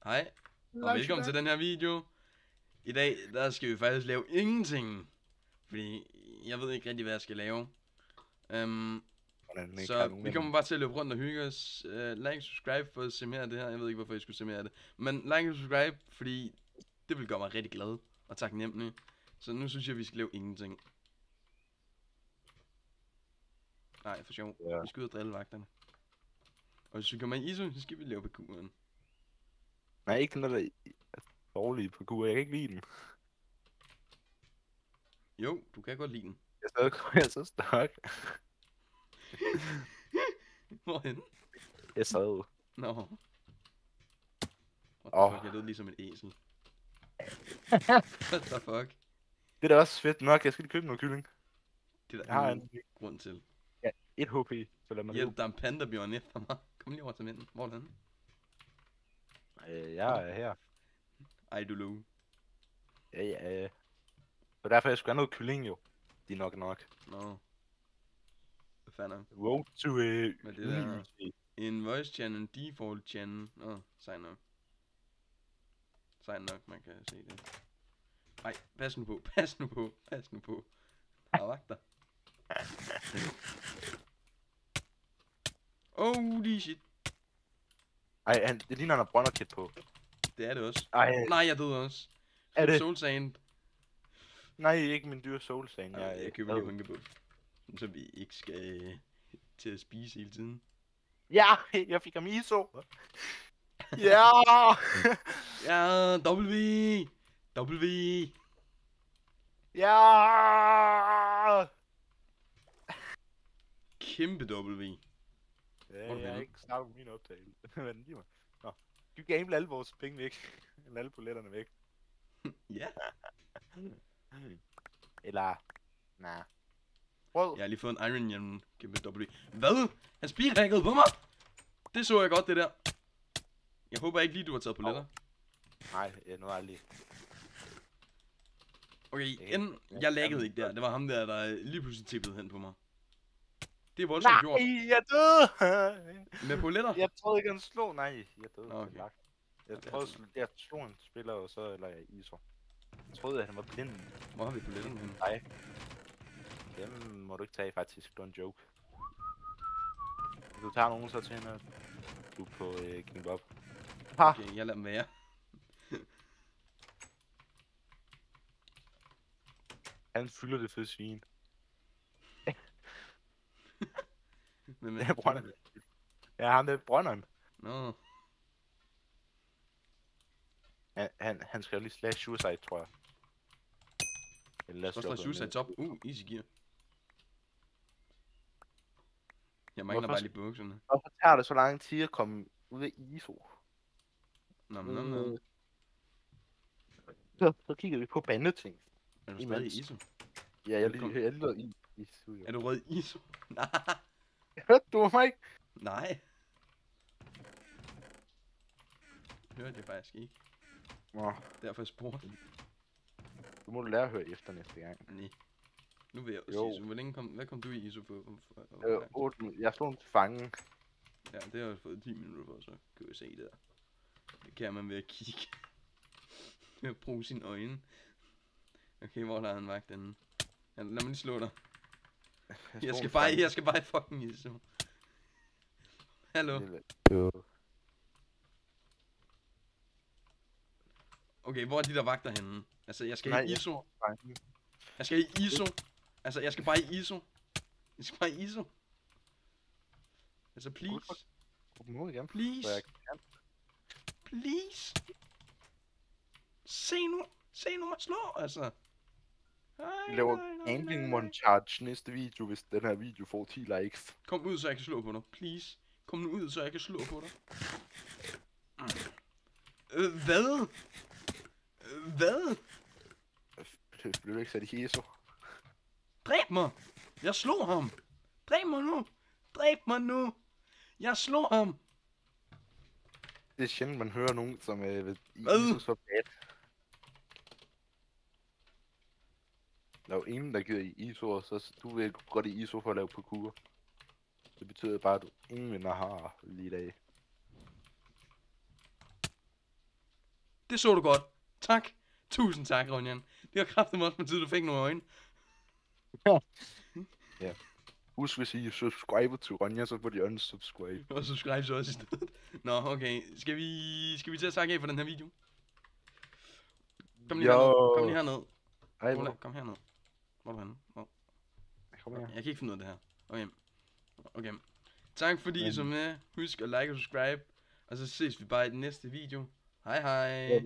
Hej, og velkommen til den her video. I dag, der skal vi faktisk lave ingenting. Fordi jeg ved ikke rigtig, hvad jeg skal lave. Så vi kommer bare til at løbe rundt og hygge os. Like og subscribe for at se mere af det her. Jeg ved ikke, hvorfor I skulle se mere af det. Men like og subscribe, fordi det vil gøre mig rigtig glad og taknemmelig. Så nu synes jeg, vi skal lave ingenting. Nej, for sjov. Vi skal ud og drille vagterne. Og hvis vi kommer i ISO, så skal vi lave parkouren. Nej, ikke noget, der er dårligt på kur. Jeg kan ikke lide den. Jo, du kan godt lide den. Jeg er så stak. Hvorhen? Jeg sad. Nå. What the fuck, jeg lød ligesom et æsel. What the fuck? Det er da også fedt nok. Jeg skal lige købe noget kylling. Det er der ingen grund til. Ja, 1 HP. Så lad mig hjælp, der er en pandabjørn efter mig. Kom lige over til mænden. Hvor er den? Jeg er her. Ej, du lå. Ja. Så derfor jeg skulle have noget kylling jo. De er nok. Nå. Hvad fanden? Road to hvad det der? En voice channel, default channel. Nå, sejt nok. Sejt nok, man kan se det. Ej, pas nu på. Der er vagter. Holy shit. Ej, det ligner, han har brønderkit på. Det er det også. Ej. Nej, jeg døde også. Er det? Soul Sand. Nej, ikke min dyre Soul Sand. Jeg køber lige Hunkebuk. Så vi ikke skal til at spise hele tiden. Ja, jeg fik ham ISO. Ja! Ja, W! Ja! Kæmpe W. Ja, jeg har ikke startet min optagelse. Men lige mig. Nå, du gamble alle vores penge væk. Eller alle poletterne væk. Ja. Eller... Nej. Prøv. Jeg har lige fået en Iron hjelm kæmpe W. Hvad? Han speedhackede på mig? Det så jeg godt, det der. Jeg håber ikke lige, du har taget poletter. Nej, jeg nåede aldrig. Okay, jeg laggede ikke der. Det var ham der lige pludselig tippede hen på mig. Det er voldsomt gjort. Nej, jeg døde! Med poletter? Jeg troede ikke, han slog. Nej, jeg døde. Okay. Jeg slog en spiller, og så eller jeg ISO. Jeg troede, at han var blind. Hvor har vi poletterne henne? Nej. Dem må du ikke tage, faktisk. Det var en joke. Hvis du tager nogen, så tænder du på King Bob. Okay, jeg lader dem være. Han fylder det for svin. Men det er Brønderen. Ja, han er Brønderen. Nå. Han skal lige slash suicide, tror jeg. Eller slash suicide top. Easy gear. Jeg mangler bare lige bukserne. Hvorfor tager det så lang tid at komme ud af ISO? Nå. Så kigger vi på bandeting. Er du stadig i ISO? Ja, jeg er i ISO. Er du rød ISO? Nej. Hørte du mig ikke? Nej. Hørte jeg faktisk ikke. Nå. Derfor spurgte. Du må lære at høre efter næste gang. Nej. Nu vil jeg også ISO. Hvor længe hvad kom du i ISO for? 8 minutter. Jeg slog til fangen. Ja, det har jeg fået 10 minutter for, så kan vi se det der. Det kan man ved at kigge. Ved at bruge sine øjne. Okay, hvor der er en vagt denne. Ja, lad mig lige slå dig. Jeg skal bare i fucking ISO. Hallo? Okay, hvor er de der vagter henne? Altså, jeg skal i ISO. Jeg skal i ISO. Altså, jeg skal bare i ISO. Jeg skal bare i ISO. Altså, please. Please. Please. Se nu mig slå, altså. Vi laver gambling montage næste video, hvis den her video får 10 likes. Kom ud, så jeg kan slå på dig. Please. Kom nu ud, så jeg kan slå på dig. Hvad? Hvad? Det blev ikke sat i ISO. Dræb mig! Jeg slog ham! Dræb mig nu! Dræb mig nu! Jeg slog ham! Det er sjældent, man hører nogen, som ved ISO så bad. Der er jo ingen, der giver i ISO, så du vil godt i ISO for at lave parkour. Det betyder bare, at du ingen vinder har lige i dag. Det så du godt. Tak. Tusind tak, Ronjan. Det var kraftigt også på tid, du fik nogle øjne. Ja. Husk, hvis I subscriber til Ronja, så får de unsubscribe. Og subscribe så også i stedet. Nå, okay. Skal vi til at snakke af for den her video? Kom lige herned. Kom lige herned. Hej, Ole, kom herned. Hvor er du henne? Oh. Kom her. Jeg kan ikke finde ud af det her. Okay. Tak fordi I så med. Husk at like og subscribe. Og så ses vi bare i den næste video. Hej hej.